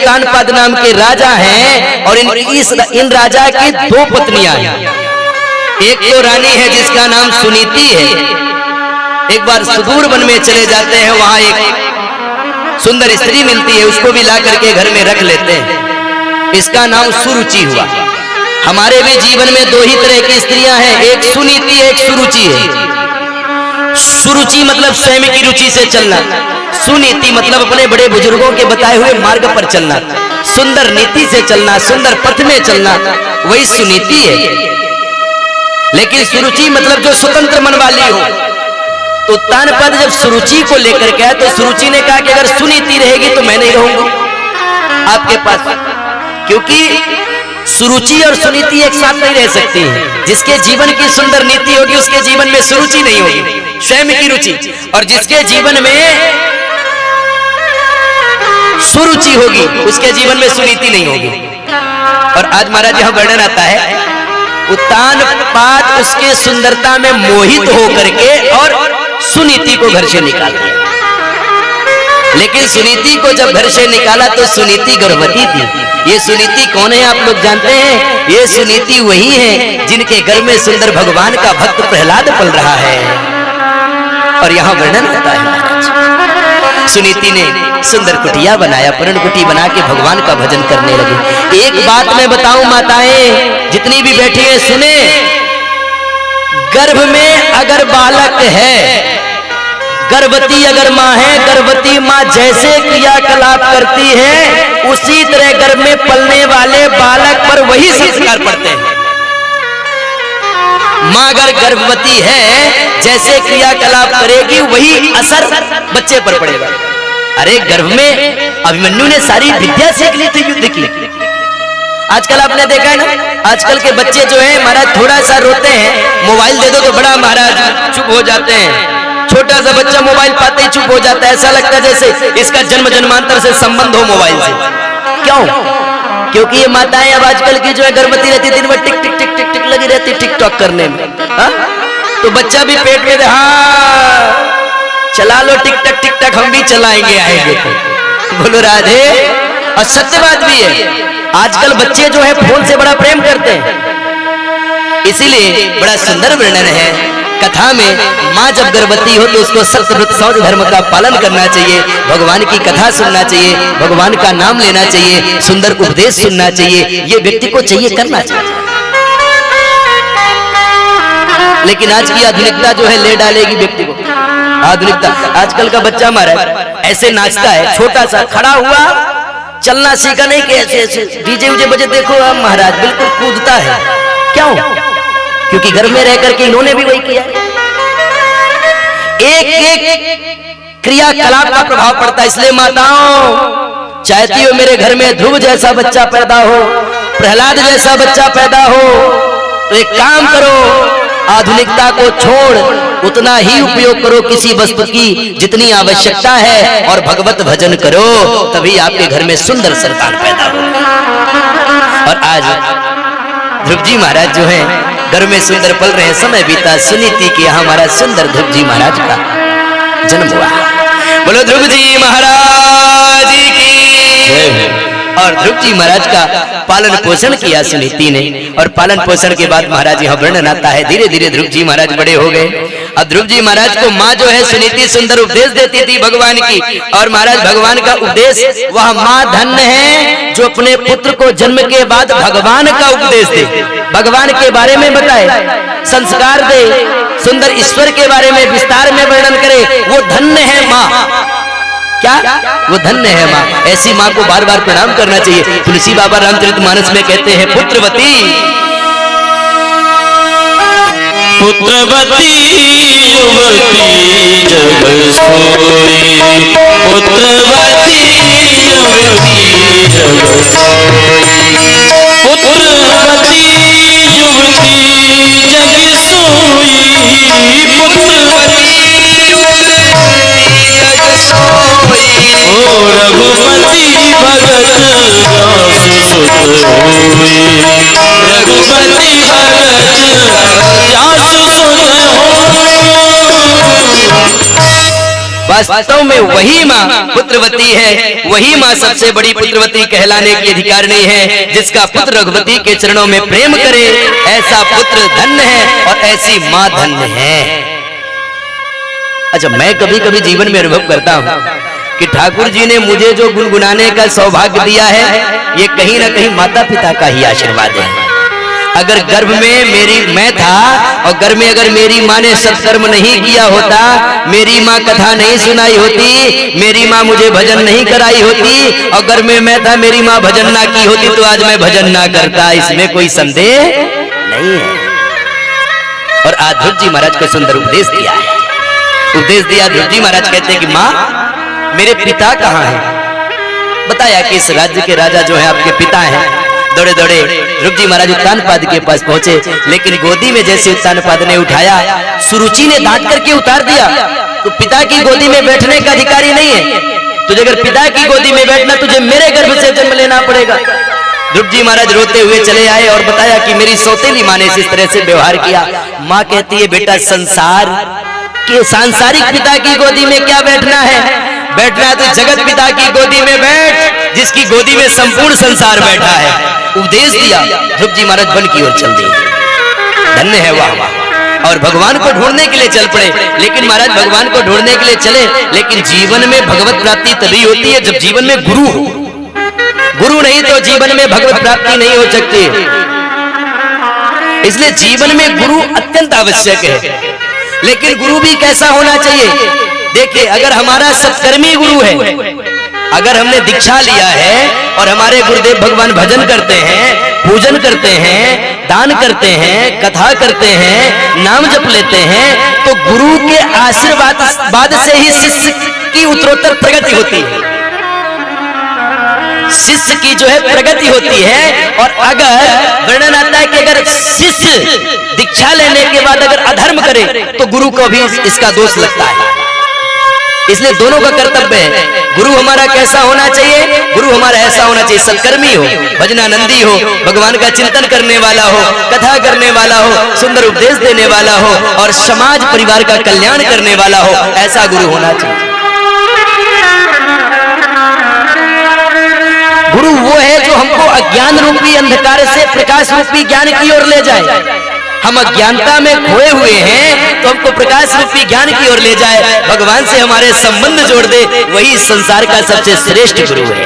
तानपाद नाम के राजा हैं और इन राजा की 2 पत्नियां हैं। एक तो रानी है जिसका नाम सुनीति है। एक बार सुदूर वन में चले जाते हैं, वहां एक सुंदर स्त्री मिलती है, उसको भी ला करके घर में रख लेते हैं। इसका नाम सुरुचि हुआ। हमारे भी जीवन में 2 ही तरह की स्त्रियां हैं, एक सुनीति एक सुरुचि है। सुरुचि मतलब स्वयं की रुचि से चलना, सुनीति मतलब अपने बड़े बुजुर्गों के बताए हुए मार्ग पर चलना, सुंदर नीति से चलना, सुंदर पथ में चलना, वही सुनीति है। लेकिन सुरुचि मतलब जो स्वतंत्र मन वाली हो। तो तानपाद जब सुरुचि को लेकर के आया तो सुरुचि ने कहा कि अगर सुनीति रहेगी तो मैं नहीं रहूंगा आपके पास, क्योंकि सुरुचि और सुनीति एक साथ नहीं रह सकती है। जिसके जीवन की सुंदर नीति होगी उसके जीवन में सुरुचि नहीं होगी, स्वयं की रुचि, और जिसके जीवन में सुरुचि होगी उसके जीवन में सुनीति नहीं होगी। और आज महाराज यहां वर्णन आता है, तानपाद उसके सुंदरता में मोहित होकर के और सुनीति को घर से निकाल दिया। लेकिन सुनीति को जब घर से निकाला तो सुनीति गर्भवती थी। ये सुनीति कौन है आप लोग जानते हैं? ये सुनीति वही है जिनके घर में सुंदर भगवान का भक्त प्रहलाद पल रहा है। और यहाँ वर्णन होता है महाराज, सुनीति ने सुंदर कुटिया बनाया, पर्ण कुटी बना के भगवान का भजन करने लगे। एक बात मैं बताऊं माताएं जितनी भी बैठी है सुने, गर्भ में अगर बालक है, गर्भवती अगर माँ है, गर्भवती माँ जैसे क्रियाकलाप करती है उसी तरह गर्भ में पलने वाले बालक पर वही संस्कार पड़ते हैं। माँ अगर गर्भवती है जैसे क्रियाकलाप करेगी वही असर बच्चे पर पड़ेगा। अरे गर्भ में अभिमन्यु ने सारी विद्या सीख ली थी, युद्ध की। आजकल आपने देखा है ना, आजकल के बच्चे जो है महाराज थोड़ा सा रोते हैं, मोबाइल दे दो तो बड़ा महाराज चुप हो जाते हैं। छोटा सा बच्चा मोबाइल पाते ही चुप हो जाता है, ऐसा लगता है जैसे इसका जन्म जन्मांतर से संबंध हो मोबाइल से। क्यों? क्योंकि ये माताएं अब आजकल की जो है गर्भवती रहती, दिन भर टिक टिक टिक टिक टिक लगी रहती टिकटॉक करने में। हा? तो बच्चा भी पेट में हाँ चला लो टिकटॉक टिकटॉक, हम भी चलाएंगे आएंगे तो। बोलो राधे। और सत्य बात भी है, आजकल बच्चे जो है फोन से बड़ा प्रेम करते हैं। इसीलिए बड़ा सुंदर वर्णन है कथा में, माँ जब गर्भवती हो तो उसको सत्यव्रत शौच धर्म का पालन करना चाहिए, भगवान की कथा सुनना चाहिए, भगवान का नाम लेना चाहिए, सुंदर उपदेश सुनना चाहिए, ये व्यक्ति को चाहिए करना चाहिए। लेकिन आज की आधुनिकता जो है ले डालेगी व्यक्ति को। आधुनिकता, आजकल का बच्चा हमारा ऐसे नाचता है, छोटा सा खड़ा हुआ, चलना सीखा नहीं कि ऐसे ऐसे डीजे उजे बजे देखो अब महाराज बिल्कुल कूदता है। क्यों? क्योंकि घर में रह करके इन्होंने भी वही किया। एक एक क्रियाकलाप का प्रभाव पड़ता है। इसलिए माताओं चाहती हो मेरे घर में ध्रुव जैसा बच्चा पैदा हो, प्रहलाद जैसा बच्चा पैदा हो, तो एक काम करो, आधुनिकता को छोड़ उतना ही उपयोग करो किसी वस्तु की जितनी आवश्यकता है, और भगवत भजन करो, तभी आपके घर में सुंदर संतान पैदा हो। और आज ध्रुव जी महाराज जो हैं घर में सुंदर पल रहे, समय बीता, सुनीति के यहाँ हमारा सुंदर ध्रुव जी महाराज का जन्म हुआ। बोलो ध्रुव जी महाराज की। और ध्रुव जी महाराज का पालन पोषण किया सुनीति ने, और पालन पोषण के बाद महाराज यहाँ वर्णन आता है, धीरे धीरे ध्रुव जी महाराज बड़े हो गए। अब ध्रुव जी महाराज को माँ जो है सुनीति सुंदर उपदेश देती थी भगवान की, और महाराज भगवान का उपदेश, वह माँ धन्य है जो अपने पुत्र को जन्म के बाद भगवान का उपदेश दे, भगवान के बारे में बताए, संस्कार दे, सुंदर ईश्वर के बारे में विस्तार में वर्णन करे, वो धन्य है माँ। क्या? वो धन्य है माँ। ऐसी माँ को बार बार प्रणाम करना चाहिए। तुलसी बाबा रामचरितमानस में कहते हैं, पुत्रवती पुत्रवती युवती जब सोई, पुत्रवती युवती जब सोई, पुत्रवती युवती जग सोई, पुत्रवती ओ रघुपति भगत जासु सुत होई, रघुपति भगत जासु सुत होई। वास्तव में वही माँ पुत्रवती है, वही माँ सबसे बड़ी पुत्रवती कहलाने की अधिकारिणी है। जिसका पुत्र रघुपति के चरणों में प्रेम करे, ऐसा पुत्र धन्य है और ऐसी माँ धन्य है। अच्छा, मैं कभी कभी जीवन में अनुभव करता हूँ कि ठाकुर जी ने मुझे जो गुनगुनाने का सौभाग्य दिया है, ये कहीं ना कहीं माता पिता का ही आशीर्वाद है। अगर गर्भ में मैं था और गर्भ में अगर मेरी माँ ने सत्कर्म नहीं किया होता, मेरी माँ कथा नहीं सुनाई होती, मेरी माँ मुझे भजन नहीं कराई होती और गर्भ में मैं था, मेरी माँ भजन ना की होती, तो आज मैं भजन ना करता, इसमें कोई संदेह नहीं है। और आज ध्रुव जी महाराज को सुंदर उपदेश दिया है। उपदेश दिया, ध्रुव जी महाराज कहते हैं कि माँ मेरे पिता कहाँ हैं? बताया कि इस राज्य के राजा जो है आपके पिता हैं। दौड़े दौड़े ध्रुव जी महाराज उत्तानपाद के पास पहुंचे, लेकिन गोदी में जैसे उत्तानपाद ने उठाया, सुरुचि ने दांत करके उतार दिया। तो पिता की गोदी में बैठने का अधिकारी नहीं है तुझे, अगर पिता की गोदी में बैठना तुझे मेरे गर्भ से जन्म लेना पड़ेगा। ध्रुव जी महाराज रोते हुए चले आए और बताया कि मेरी सौतेली माँ ने इस तरह से व्यवहार किया। माँ कहती है बेटा संसार के सांसारिक पिता की गोदी में क्या बैठना है, बैठना है तो जगत पिता की गोदी में बैठ, जिसकी गोदी में संपूर्ण संसार बैठा है। उपदेश दिया, ध्रुव जी महाराज वन की ओर चल दिए। धन्य है वाह। और भगवान को ढूंढने के लिए चल पड़े। लेकिन महाराज भगवान को ढूंढने के लिए चले, लेकिन जीवन में भगवत प्राप्ति तभी होती है जब जीवन में गुरु हो। गुरु नहीं तो जीवन में भगवत प्राप्ति नहीं हो सकती। इसलिए जीवन में गुरु अत्यंत आवश्यक है। लेकिन गुरु भी कैसा होना चाहिए? देखिए, अगर हमारा सत्कर्मी गुरु है, अगर हमने दीक्षा लिया है और हमारे गुरुदेव भगवान भजन करते हैं, पूजन करते हैं, दान करते हैं, कथा करते हैं, नाम जप लेते हैं, तो गुरु के आशीर्वाद से ही शिष्य की उत्तरोत्तर प्रगति होती है। शिष्य की जो है प्रगति होती है। और अगर वर्णन आता है कि अगर शिष्य दीक्षा लेने के बाद अगर अधर्म करे तो गुरु को भी इसका दोष लगता है। इसलिए दोनों का कर्तव्य है। गुरु हमारा कैसा होना चाहिए? गुरु हमारा ऐसा होना चाहिए, सत्कर्मी हो, भजनानंदी हो, भगवान का चिंतन करने वाला हो, कथा करने वाला हो, सुंदर उपदेश देने वाला हो और समाज परिवार का कल्याण करने वाला हो, ऐसा गुरु होना चाहिए। गुरु वो है जो हमको अज्ञान रूपी अंधकार से प्रकाश रूपी ज्ञान की ओर ले जाए। हम अज्ञानता में खोए हुए हैं तो हमको प्रकाश रूपी ज्ञान की ओर ले जाए, भगवान से हमारे संबंध जोड़ दे, वही संसार का सबसे श्रेष्ठ गुरु है।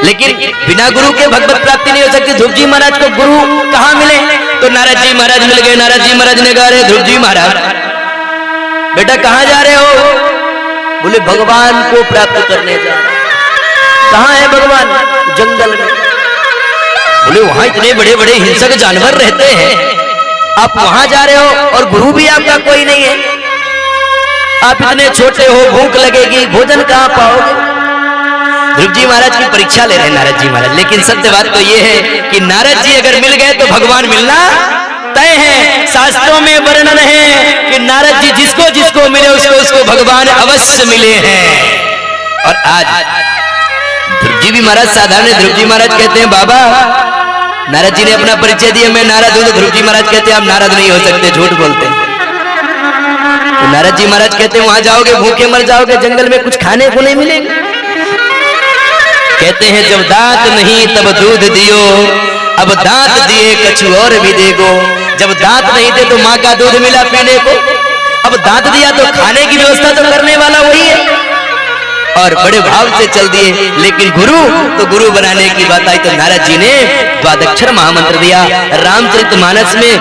लेकिन बिना गुरु के भगवत प्राप्ति नहीं हो सकती। ध्रुव जी महाराज को गुरु कहाँ मिले? तो नारद जी महाराज मिल गए। नारद जी महाराज ने कहा, ध्रुव जी महाराज बेटा कहाँ जा रहे हो? बोले भगवान को प्राप्त करने जा रहे। कहाँ है भगवान? जंगल में। बोले वहां इतने बड़े बड़े हिंसक जानवर रहते हैं, आप वहां जा रहे हो और गुरु भी आपका कोई नहीं है। आप इतने छोटे हो, भूख लगेगी, भोजन कहाँ पाओगे? ध्रुव जी महाराज की परीक्षा ले रहे हैं नारद जी महाराज। लेकिन सत्य बात तो ये है कि नारद जी अगर मिल गए तो भगवान मिलना तय है। शास्त्रों में वर्णन है कि नारद जी जिसको जिसको मिले उसको भगवान अवश्य मिले हैं। और आज ध्रुव जी भी महाराज साधारण है। ध्रुव जी महाराज कहते हैं बाबा, नारद जी ने अपना परिचय दिया, मैं नारद हूं। तो ध्रुव जी महाराज कहते हैं आप नारद नहीं हो सकते, झूठ बोलते हैं। तो नारद जी महाराज कहते हैं वहां जाओगे भूखे मर जाओगे, जंगल में कुछ खाने को नहीं मिलेगा। कहते हैं जब दांत नहीं तब दूध दियो, अब दांत दिए कछु और भी देगो। जब दांत नहीं थे तो माँ का दूध मिला पीने को, अब दांत दिया तो खाने की व्यवस्था तो करने वाला वही है। और बड़े भाव से चल दिए। लेकिन गुरु बनाने की बात आई तो नारद जी ने द्वादक्षर महामंत्र दिया। रामचरितमानस में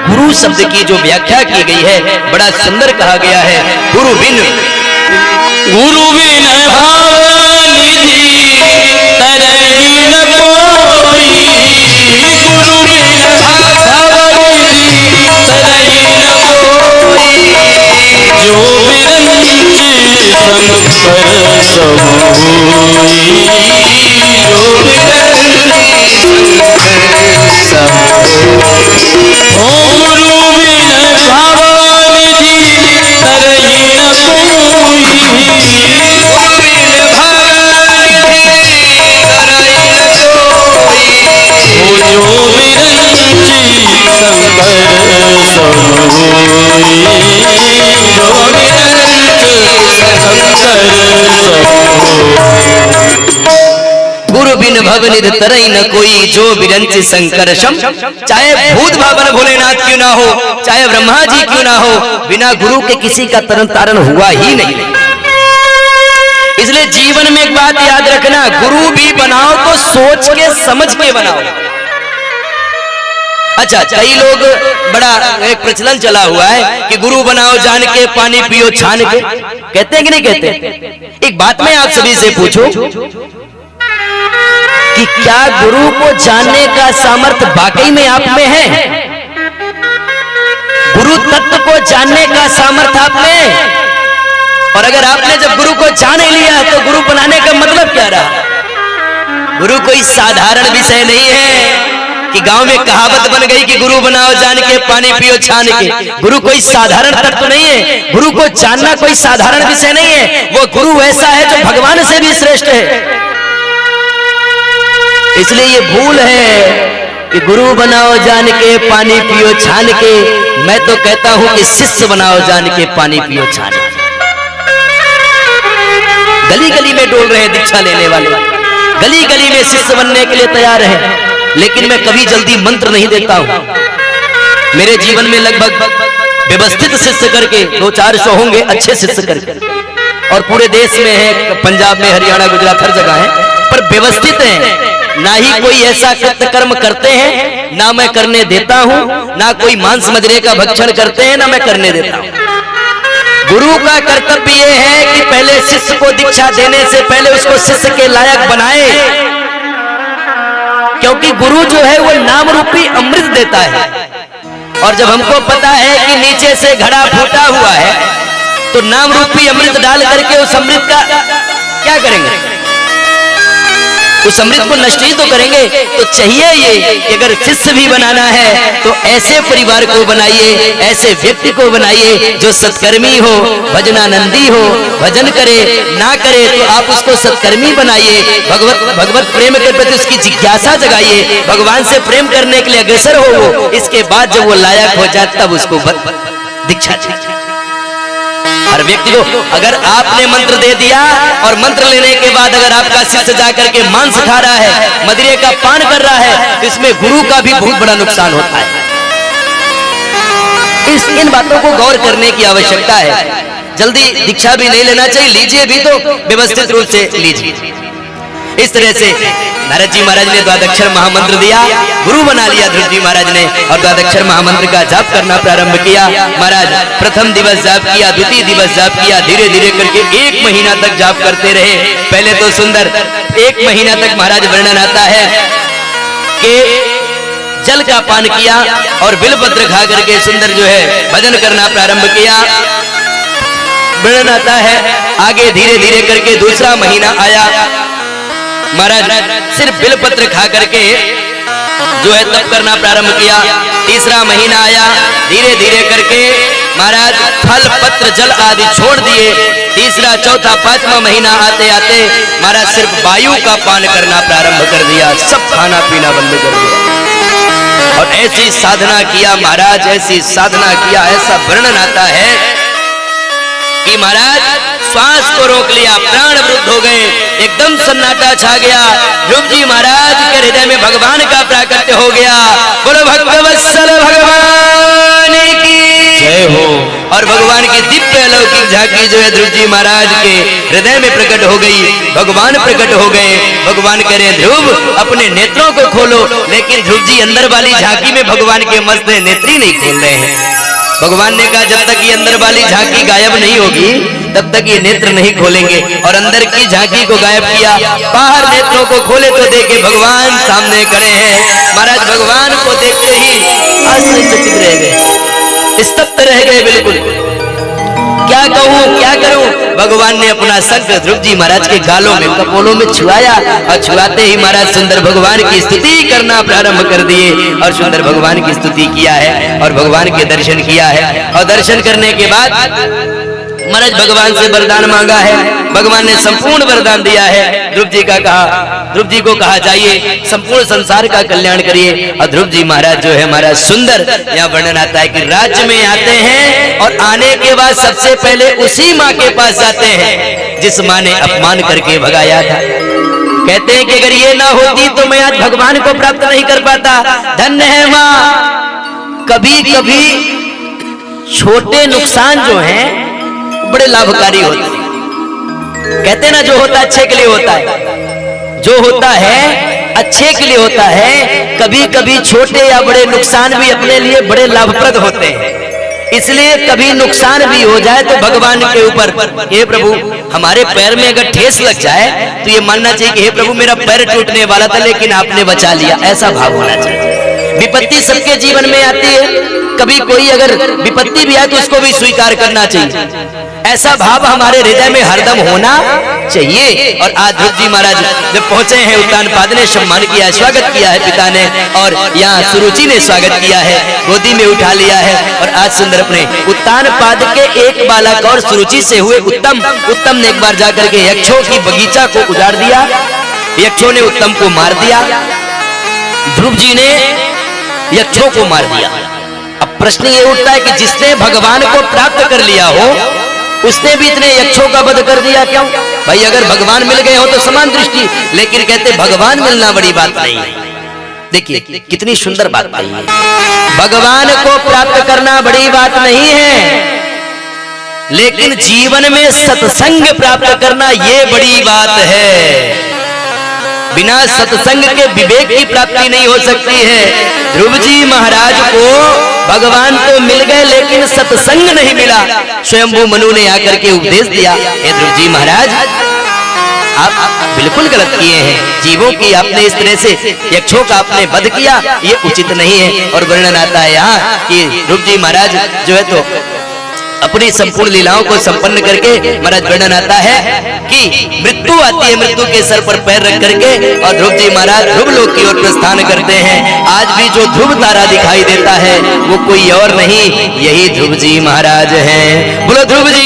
गुरु शब्द की जो व्याख्या की गई है बड़ा सुंदर कहा गया है। गुरु बिन भावनिधि तरई न कोई, गुरु बिन भावनिधि तरई न कोई, जो बिरंची संकर समूई, जो बिरंची संकर समूई। ओ गुरु बिन भावनिधि तरई न कोई, गुरु बिन भावनिधि तरई न कोई, जो बिरंची संकर समूई, जो बिरंची गुरु बिन भवनिध तरई न कोई, जो बिरंच संकर्षम। चाहे भूत भावन भोलेनाथ क्यों ना हो, चाहे ब्रह्मा जी क्यों ना हो, बिना गुरु के किसी का तरन तारण हुआ ही नहीं। इसलिए जीवन में एक बात याद रखना, गुरु भी बनाओ तो सोच के समझ के बनाओ। अच्छा, कई लोग बड़ा एक प्रचलन चला हुआ है कि गुरु बनाओ जान के, पानी पियो छान के। कहते हैं कि नहीं कहते? एक बात मैं आप सभी से पूछूं कि क्या गुरु को जानने का सामर्थ्य वाकई में आप में है? गुरु तत्व को जानने का सामर्थ्य आप में है? और अगर आपने जब गुरु को जान लिया तो गुरु बनाने का मतलब क्या रहा? गुरु कोई साधारण विषय नहीं है कि गांव में कहावत बन गई कि गुरु बनाओ जान के, पानी पियो छान के। गुरु कोई साधारण तत्व नहीं है। गुरु को जानना कोई साधारण विषय नहीं है। वो गुरु ऐसा है जो भगवान से भी श्रेष्ठ है। इसलिए ये भूल है कि गुरु बनाओ जान के, पानी पियो छान के। मैं तो कहता हूं कि शिष्य बनाओ जान के, पानी पियो छान के। गली गली में डोल रहे हैं दीक्षा लेने वाले, गली गली में शिष्य बनने के लिए तैयार हैं, लेकिन मैं कभी जल्दी मंत्र नहीं देता हूं। मेरे जीवन में लगभग व्यवस्थित शिष्य करके 200-400 होंगे, अच्छे शिष्य करके, और पूरे देश में है, पंजाब में, हरियाणा, गुजरात, हर जगह है, पर व्यवस्थित है। ना ही कोई ऐसा कृत्य कर्म करते हैं, ना मैं करने देता हूं, ना कोई मांस मदिरे का भक्षण करते हैं, ना मैं करने देता हूं। गुरु का कर्तव्य यह है कि पहले शिष्य को दीक्षा देने से पहले उसको शिष्य के लायक बनाए, क्योंकि गुरु जो है वो नाम रूपी अमृत देता है। और जब हमको पता है कि नीचे से घड़ा फूटा हुआ है, तो नाम रूपी अमृत डाल करके उस अमृत का क्या करेंगे? उस अमृत को नष्ट ही तो करेंगे। तो चाहिए ये कि अगर शिष्य भी बनाना है तो ऐसे परिवार को बनाइए, ऐसे व्यक्ति को बनाइए जो सत्कर्मी हो, भजनानंदी हो, भजन करे, ना करे तो आप उसको सत्कर्मी बनाइए। भगवत प्रेम के प्रति उसकी जिज्ञासा जगाइए, भगवान से प्रेम करने के लिए अग्रसर हो वो। इसके बाद जब वो लायक हो जाए तब उसको दीक्षा दीजिए। हर व्यक्ति को अगर आपने मंत्र दे दिया और मंत्र लेने के बाद अगर आपका शिष्य जाकर के मांस खा रहा है, मदिरे का पान कर रहा है, तो इसमें गुरु का भी बहुत बड़ा नुकसान होता है। इन बातों को गौर करने की आवश्यकता है। जल्दी दीक्षा भी नहीं लेना चाहिए, लीजिए भी तो व्यवस्थित रूप से लीजिए। इस तरह से नारद जी महाराज ने द्वादक्षर महामंत्र दिया, गुरु बना लिया ध्रुव जी महाराज ने, और द्वादक्षर महामंत्र का जाप करना प्रारंभ किया। महाराज प्रथम दिवस जाप किया, द्वितीय दिवस जाप किया, धीरे धीरे करके 1 महीना तक जाप करते रहे। पहले तो सुंदर 1 महीना तक महाराज वर्णन आता है कि जल का पान किया और बिलपत्र खा करके सुंदर जो है भजन करना प्रारंभ किया। वर्णन आता है आगे धीरे धीरे करके दूसरा महीना आया, महाराज सिर्फ बिलपत्र खा करके जो है तप करना प्रारंभ किया। तीसरा महीना आया, धीरे धीरे करके महाराज फल पत्र जल आदि छोड़ दिए। तीसरा, चौथा, 5वां महीना आते आते महाराज सिर्फ वायु का पान करना प्रारंभ कर दिया, सब खाना पीना बंद कर दिया। और ऐसी साधना किया महाराज, ऐसी साधना किया, ऐसा वर्णन आता है कि महाराज श्वास को रोक लिया, प्राण वृद्ध हो गए, एकदम सन्नाटा छा गया। ध्रुव जी महाराज के हृदय में भगवान का प्राकट्य हो गया। बोलो भक्तवत्सल भगवान की जय हो। और भगवान की दिव्य अलौकिक झांकी जो है ध्रुव जी महाराज के हृदय में प्रकट हो गई, भगवान प्रकट हो गए। भगवान कह रहे ध्रुव अपने नेत्रों को खोलो, लेकिन ध्रुव जी अंदर वाली झांकी में भगवान के मस्त नेत्री नहीं खोल रहे हैं। भगवान ने कहा जब तक ये अंदर वाली झांकी गायब नहीं होगी तब तक ये नेत्र नहीं खोलेंगे। और अंदर की झांकी को गायब किया, बाहर नेत्रों को खोले तो देखे भगवान सामने खड़े हैं। महाराज भगवान को देखते ही आश्चर्यचकित रह गए, स्तब्ध रह गए बिल्कुल। क्या कहूँ क्या करूं? भगवान ने अपना शंख ध्रुव जी महाराज के गालों में, कपोलों में छुआया, और छुआते ही महाराज सुंदर भगवान की स्तुति करना प्रारंभ कर दिए। और सुंदर भगवान की स्तुति किया है और भगवान के दर्शन किया है। और दर्शन करने के बाद महाराज भगवान से वरदान मांगा है, भगवान ने संपूर्ण वरदान दिया है। ध्रुव जी का कहा, ध्रुव जी को कहा जाइए संपूर्ण संसार का कल्याण करिए। और ध्रुव जी महाराज जो है महाराज सुंदर, यहाँ वर्णन आता है कि राज्य में आते हैं और आने के बाद सबसे पहले उसी माँ के पास जाते हैं जिस माँ ने अपमान करके भगाया था। कहते हैं कि अगर ये ना होती तो मैं आज भगवान को प्राप्त नहीं कर पाता। धन्य है माँ। कभी कभी छोटे नुकसान जो हैं बड़े लाभकारी होते हैं। कहते हैं ना जो होता है अच्छे के लिए होता है, जो होता है अच्छे के लिए होता है। कभी कभी छोटे या बड़े नुकसान भी अपने लिए बड़े लाभप्रद होते हैं। इसलिए कभी नुकसान भी हो जाए तो भगवान के ऊपर, हे प्रभु हमारे पैर में अगर ठेस लग जाए तो ये मानना चाहिए कि हे प्रभु मेरा पैर टूटने वाला था लेकिन आपने बचा लिया, ऐसा भाव होना चाहिए। विपत्ति सबके जीवन में आती है, कभी कोई अगर विपत्ति भी आए तो उसको भी स्वीकार करना चाहिए। ऐसा भाव हमारे हृदय में हरदम होना चाहिए। और आज ध्रुव जी महाराज जब पहुंचे हैं, उत्तानपाद ने सम्मान किया, स्वागत किया है पिता ने, और यहाँ सुरुचि ने स्वागत किया है, गोदी में उठा लिया है। और आज सुंदर अपने उत्तानपाद के एक बालक और सुरुचि से हुए उत्तम ने एक बार जाकर के यक्षों की बगीचा को उजाड़ दिया, यक्षों ने उत्तम को मार दिया, ध्रुव जी ने यक्षों को मार दिया। अब प्रश्न ये उठता है कि जिसने भगवान को प्राप्त कर लिया हो उसने भी इतने यक्षों का वध कर दिया क्यों? भाई अगर भगवान मिल गए हो तो समान दृष्टि, लेकिन कहते भगवान मिलना बड़ी बात नहीं है। देखिए कितनी सुंदर बात कही है, भगवान को प्राप्त करना बड़ी बात नहीं है, लेकिन जीवन में सत्संग प्राप्त करना ये बड़ी बात है। बिना सत्संग के विवेक की प्राप्ति नहीं हो सकती है। ध्रुव जी महाराज को भगवान तो मिल गए लेकिन सत्संग नहीं मिला। स्वयंभू मनु ने आकर के उपदेश दिया, हे ध्रुव जी महाराज आप बिल्कुल गलत किए हैं, जीवों की आपने इस तरह से यक्षों का आपने वध किया, ये उचित नहीं है। और वर्णन आता है यहाँ कि ध्रुव जी महाराज जो है तो अपनी संपूर्ण लीलाओं को संपन्न करके महाराज वर्णन आता है कि मृत्यु आती है, मृत्यु के सर पर पैर रख करके, और ध्रुव जी महाराज ध्रुव लोक की ओर प्रस्थान करते हैं। आज भी जो ध्रुव तारा दिखाई देता है वो कोई और नहीं, यही ध्रुव जी महाराज हैं। बोलो ध्रुव जी